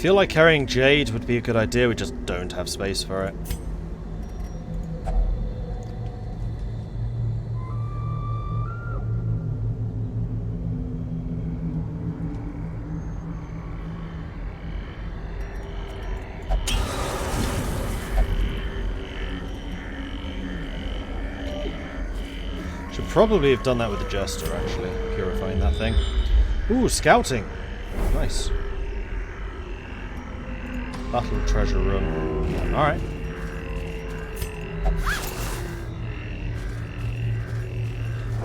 feel like carrying Jade would be a good idea, we just don't have space for it. Should probably have done that with the Jester, actually, purifying that thing. Ooh, scouting! Nice. Battle treasure room. Alright.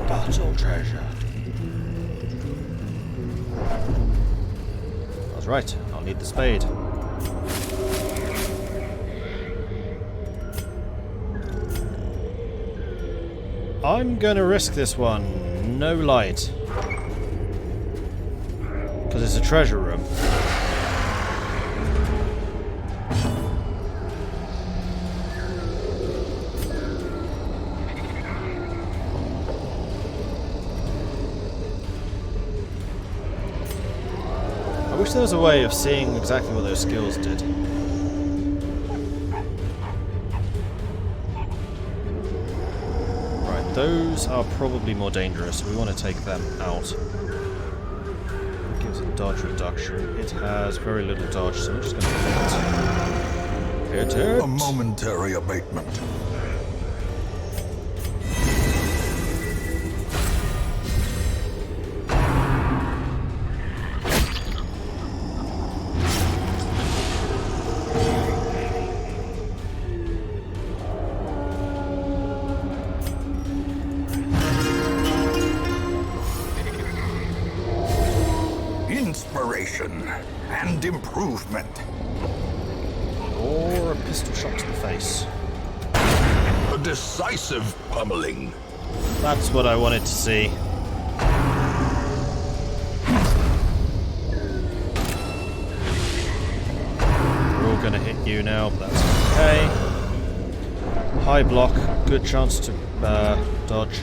Battle treasure. That's right, I'll need the spade. I'm gonna risk this one. No light. Because it's a treasure room. I wish there was a way of seeing exactly what those skills did. Right, those are probably more dangerous. We want to take them out. It gives a dodge reduction. It has very little dodge, so we're just going to hit it. Hit it. A momentary abatement. Inspiration and improvement. Or a pistol shot to the face. A decisive pummeling. That's what I wanted to see. We're all gonna hit you now, but that's okay. High block, good chance to dodge.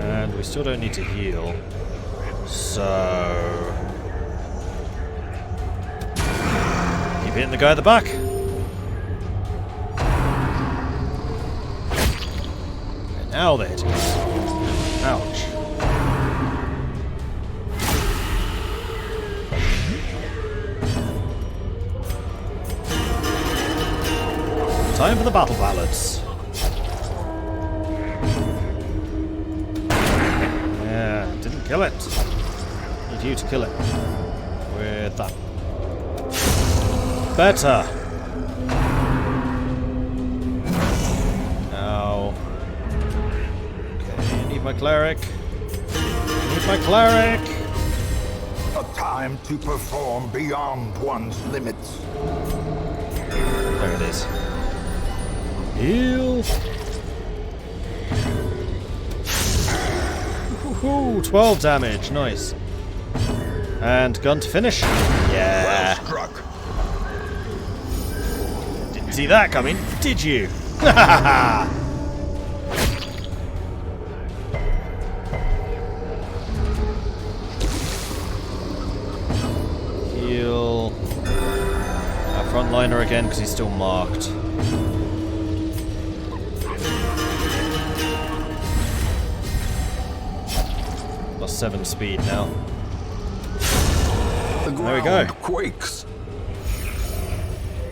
And we still don't need to heal. So... keep hitting the guy at the back. And now they're hitting us. Ouch. Time for the battle ballads. Yeah, didn't kill it. Need you to kill it. With that. Better. Now. Okay, need my cleric. Need my cleric. A time to perform beyond one's limits. There it is. Heal. Woohoo! 12 damage. Nice. And gun to finish. Yeah. Well struck. Didn't see that coming, did you? Heal. Our frontliner again because he's still marked. Plus 7 speed now. There we go. Quakes.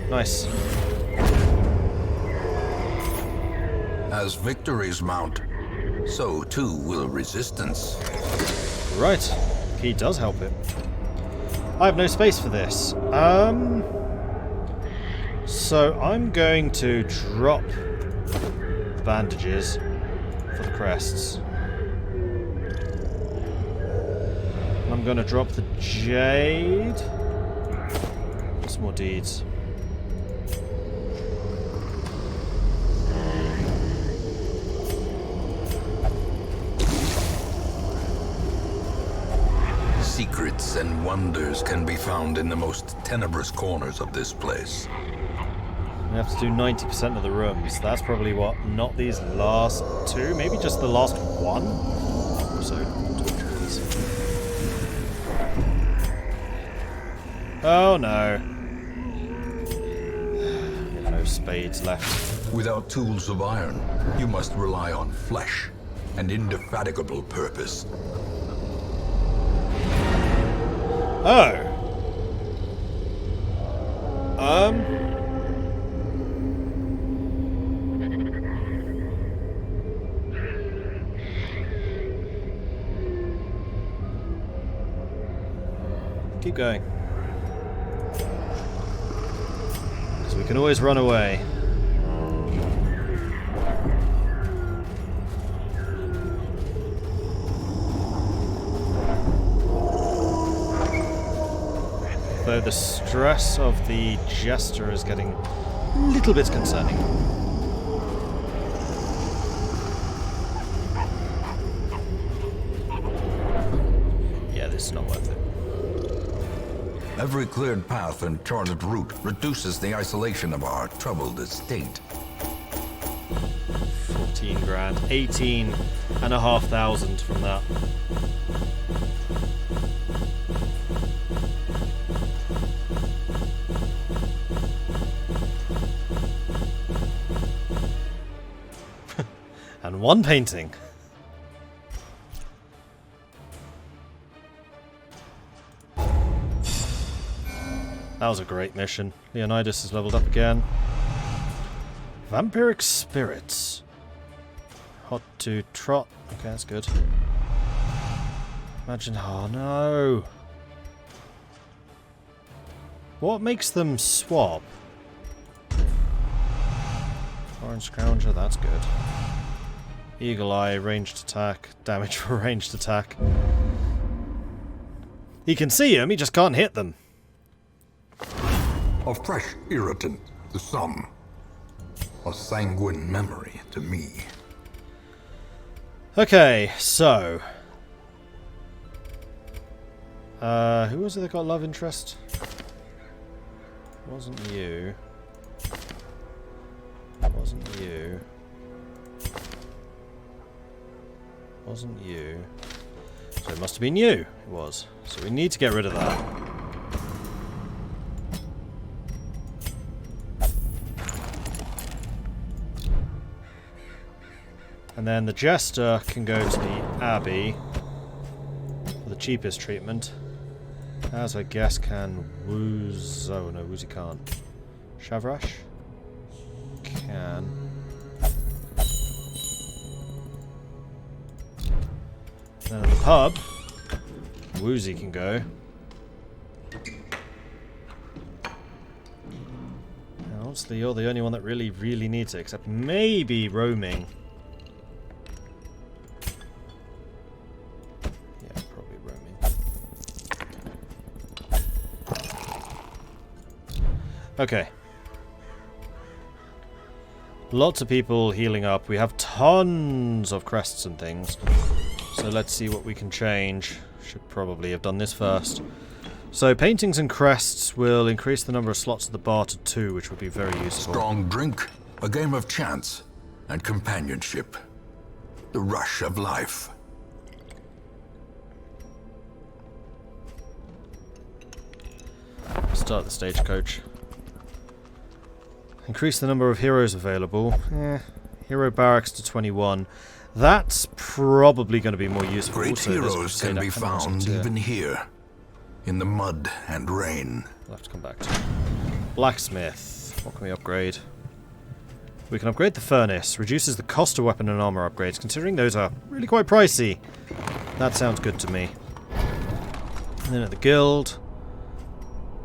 Nice. As victories mount, so too will resistance. Right. He does help it. I have no space for this. So I'm going to drop the bandages for the crests. I'm going to drop the jade. Some more deeds. Secrets and wonders can be found in the most tenebrous corners of this place. We have to do 90% of the rooms. That's probably what, not these last two, maybe just the last one? So, torch, please. Oh no. We have no spades left. Without tools of iron, you must rely on flesh and indefatigable purpose. Oh. Keep going. Because we can always run away. Though the stress of the jester is getting a little bit concerning. Yeah, this is not worth it. Every cleared path and charted route reduces the isolation of our troubled estate. 14 grand. 18,500 from that. And one painting. That was a great mission. Leonidas is leveled up again. Vampiric spirits. Hot to trot. Okay, that's good. Imagine. Oh no. What makes them swap? Orange Scrounger, that's good. Eagle Eye, ranged attack. Damage for ranged attack. He can see them, he just can't hit them. A fresh irritant to some. A sanguine memory to me. Okay, so... who was it that got love interest? Wasn't you. Wasn't you. Wasn't you. So it must have been you. It was. So we need to get rid of that. And then the Jester can go to the Abbey for the cheapest treatment. As I guess can Wooz... Oh no, Woozy can't. Shavrash? Can. Then at the pub, Woozy can go. And honestly, you're the only one that really needs it, except maybe roaming. Yeah, probably roaming. Okay. Lots of people healing up. We have tons of crests and things. So let's see what we can change. Should probably have done this first. So paintings and crests will increase the number of slots at the bar to 2, which would be very useful. Strong drink, a game of chance, and companionship. The rush of life. Start the stagecoach. Increase the number of heroes available. Hero barracks to 21. That's probably going to be more useful. Great also, heroes can be found even here, in the mud and rain. We'll have to come back to it. Blacksmith. What can we upgrade? We can upgrade the furnace. Reduces the cost of weapon and armor upgrades, considering those are really quite pricey. That sounds good to me. And then at the guild,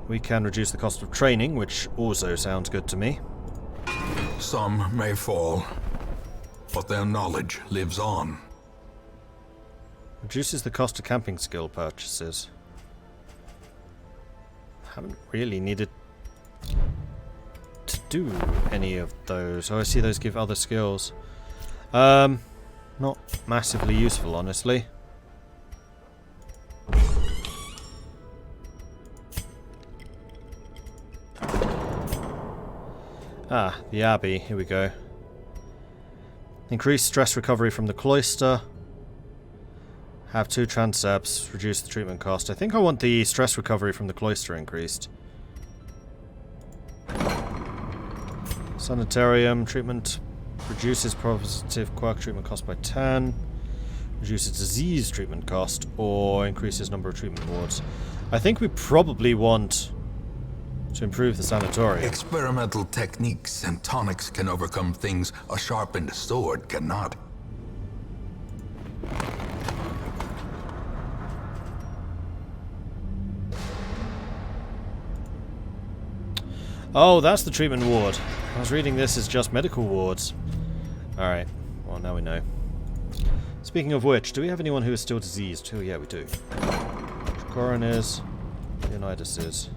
we can reduce the cost of training, which also sounds good to me. Some may fall, but their knowledge lives on. Reduces the cost of camping skill purchases. Haven't really needed to do any of those. Oh, I see those give other skills. Not massively useful, honestly. Ah, the Abbey. Here we go. Increased stress recovery from the cloister. Have 2 transepts, reduce the treatment cost. I think I want the stress recovery from the cloister increased. Sanitarium treatment reduces positive quirk treatment cost by 10. Reduces disease treatment cost, or increases number of treatment wards. I think we probably want to improve the sanatorium. Experimental techniques and tonics can overcome things a sharpened sword cannot. Oh, that's the treatment ward. I was reading this as just medical wards. Alright, well now we know. Speaking of which, do we have anyone who is still diseased? Oh yeah, we do. Corin is. Leonidas is.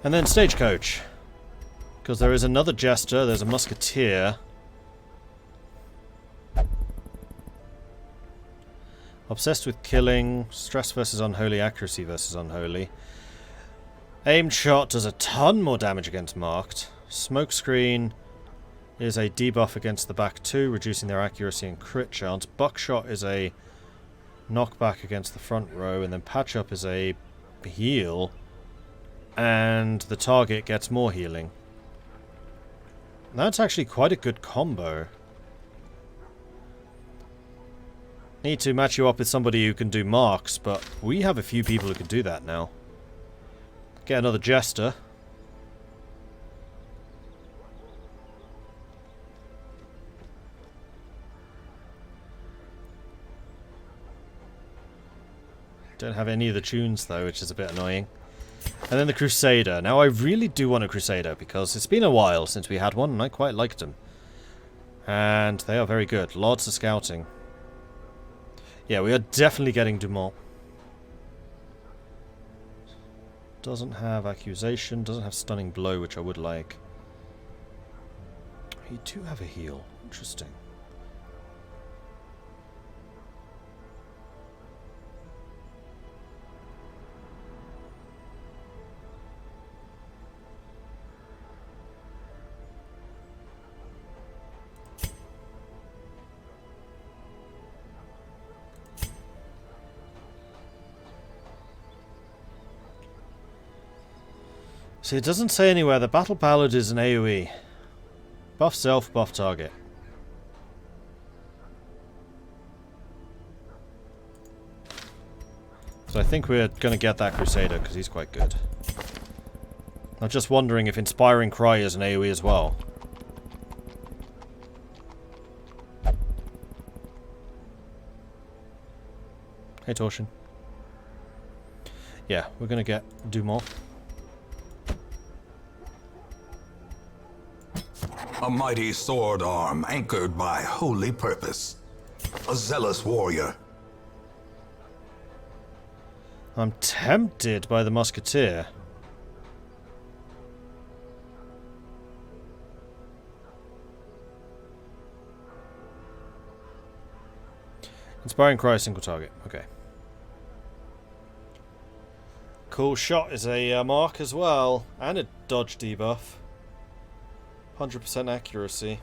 And then Stagecoach. Because there is another Jester, there's a Musketeer. Obsessed with killing, stress versus unholy, accuracy versus unholy. Aimed shot does a ton more damage against marked. Smokescreen is a debuff against the back 2, reducing their accuracy and crit chance. Buckshot is a knockback against the front row, and then patch up is a heal, and the target gets more healing. That's actually quite a good combo. Need to match you up with somebody who can do marks, but we have a few people who can do that now. Get another Jester. Don't have any of the tunes though, which is a bit annoying. And then the Crusader. Now I really do want a Crusader because it's been a while since we had one and I quite liked them. And they are very good. Lots of scouting. Yeah, we are definitely getting Dumont. Doesn't have accusation, doesn't have stunning blow, which I would like. You do have a heal. Interesting. See, it doesn't say anywhere. The Battle Ballad is an AoE. Buff self, buff target. So I think we're going to get that Crusader, because he's quite good. I'm just wondering if Inspiring Cry is an AoE as well. Hey, Torsion. Yeah, we're going to get Dumont. A mighty sword arm anchored by holy purpose. A zealous warrior. I'm tempted by the Musketeer. Inspiring Cry, single target. Okay. Cool Shot is a mark as well. And a dodge debuff. 100% accuracy.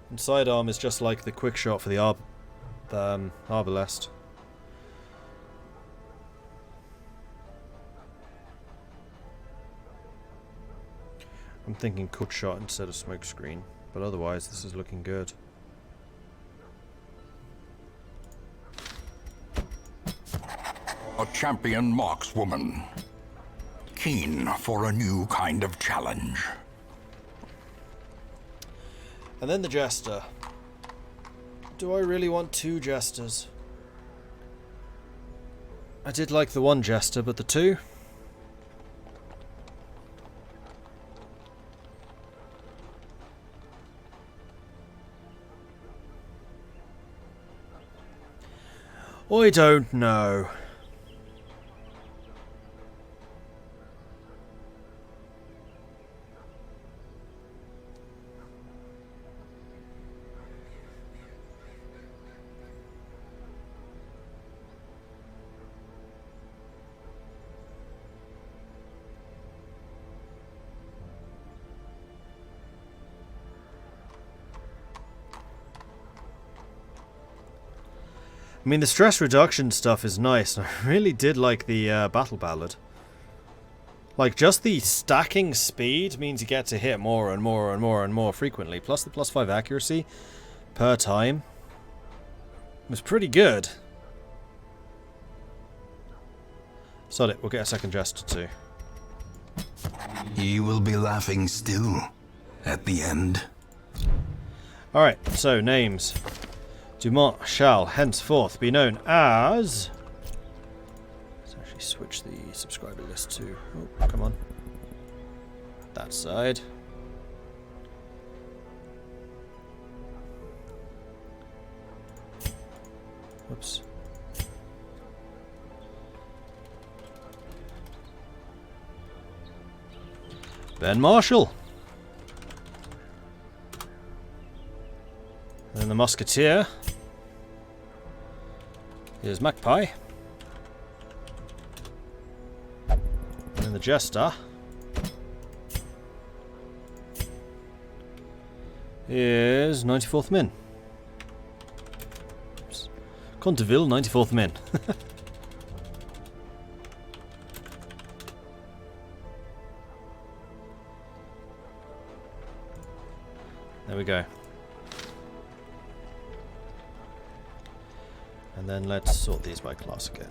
And sidearm is just like the quick shot for the Arbalest. I'm thinking cut shot instead of smoke screen, but otherwise this is looking good. A champion markswoman. Keen for a new kind of challenge. And then the Jester. Do I really want 2 Jesters? I did like the 1 Jester, but the 2? I don't know. I mean, the stress reduction stuff is nice. I really did like the battle ballad. Like, just the stacking speed means you get to hit more and more and more and more frequently. Plus the +5 accuracy per time was pretty good. Sod it, we'll get a second jester too. He will be laughing still at the end. Alright, so names. Dumont shall henceforth be known as... Let's actually switch the subscriber list to... Oh, come on. That side. Whoops. Ben Marshall. And then the Musketeer is Magpie. And then the Jester is 94th Min. Oops. Conteville, 94th Min. There we go. And then let's sort these by class again.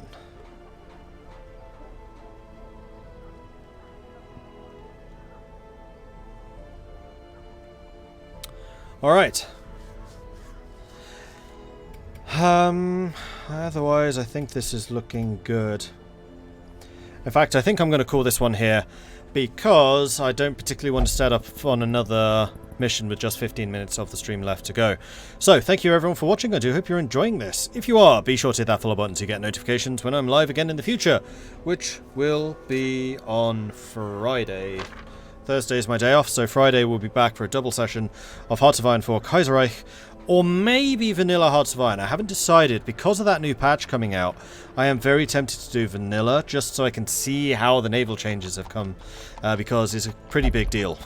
Alright. Otherwise I think this is looking good. In fact, I think I'm going to call this one here because I don't particularly want to set up on another mission with just 15 minutes of the stream left to go. So, thank you everyone for watching. I do hope you're enjoying this. If you are, be sure to hit that follow button to get notifications when I'm live again in the future, which will be on Friday. Thursday is my day off, so Friday we'll be back for a double session of Hearts of Iron 4 Kaiserreich, or maybe Vanilla Hearts of Iron. I haven't decided. Because of that new patch coming out, I am very tempted to do Vanilla, just so I can see how the naval changes have come, because it's a pretty big deal.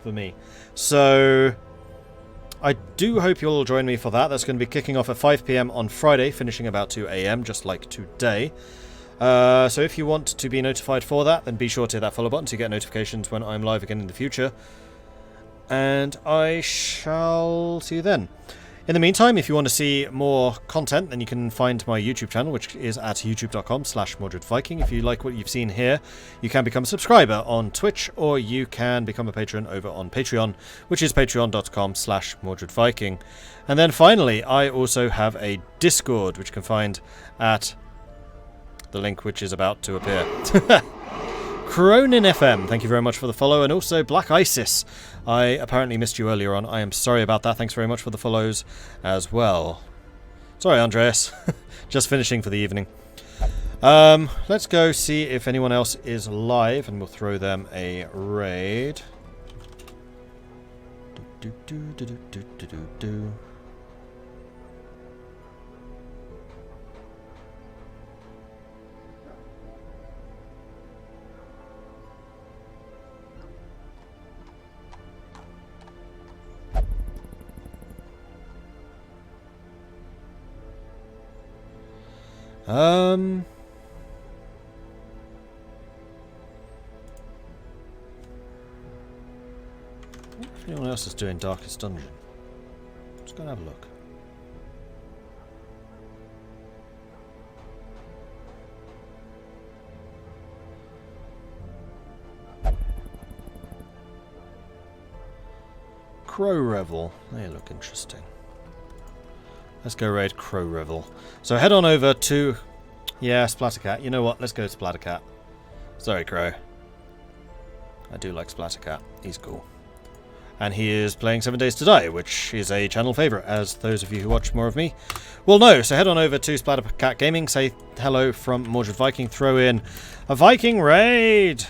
For me. So I do hope you'll join me for that. That's going to be kicking off at 5 PM on Friday, finishing about 2 AM, just like today. So if you want to be notified for that, then be sure to hit that follow button to get notifications when I'm live again in the future. And I shall see you then. In the meantime, if you want to see more content, then you can find my YouTube channel, which is at youtube.com/MordredViking. If you like what you've seen here, you can become a subscriber on Twitch, or you can become a patron over on Patreon, which is patreon.com/MordredViking. And then finally, I also have a Discord, which you can find at the link which is about to appear. Cronin FM, thank you very much for the follow, and also Black Isis. I apparently missed you earlier on. I am sorry about that. Thanks very much for the follows as well. Sorry, Andreas. Just finishing for the evening. Let's go see if anyone else is live, and we'll throw them a raid. If anyone else is doing Darkest Dungeon, let's go and have a look. Crow Revel, they look interesting. Let's go raid Crow Revel. So head on over to... Yeah, Splattercat. You know what? Let's go to Splattercat. Sorry, Crow. I do like Splattercat. He's cool. And he is playing 7 Days to Die, which is a channel favourite, as those of you who watch more of me will know. So head on over to Splattercat Gaming, say hello from Mordred Viking, throw in a Viking raid!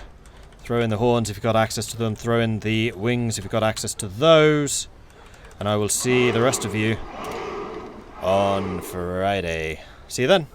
Throw in the horns if you've got access to them, throw in the wings if you've got access to those. And I will see the rest of you on Friday. See you then.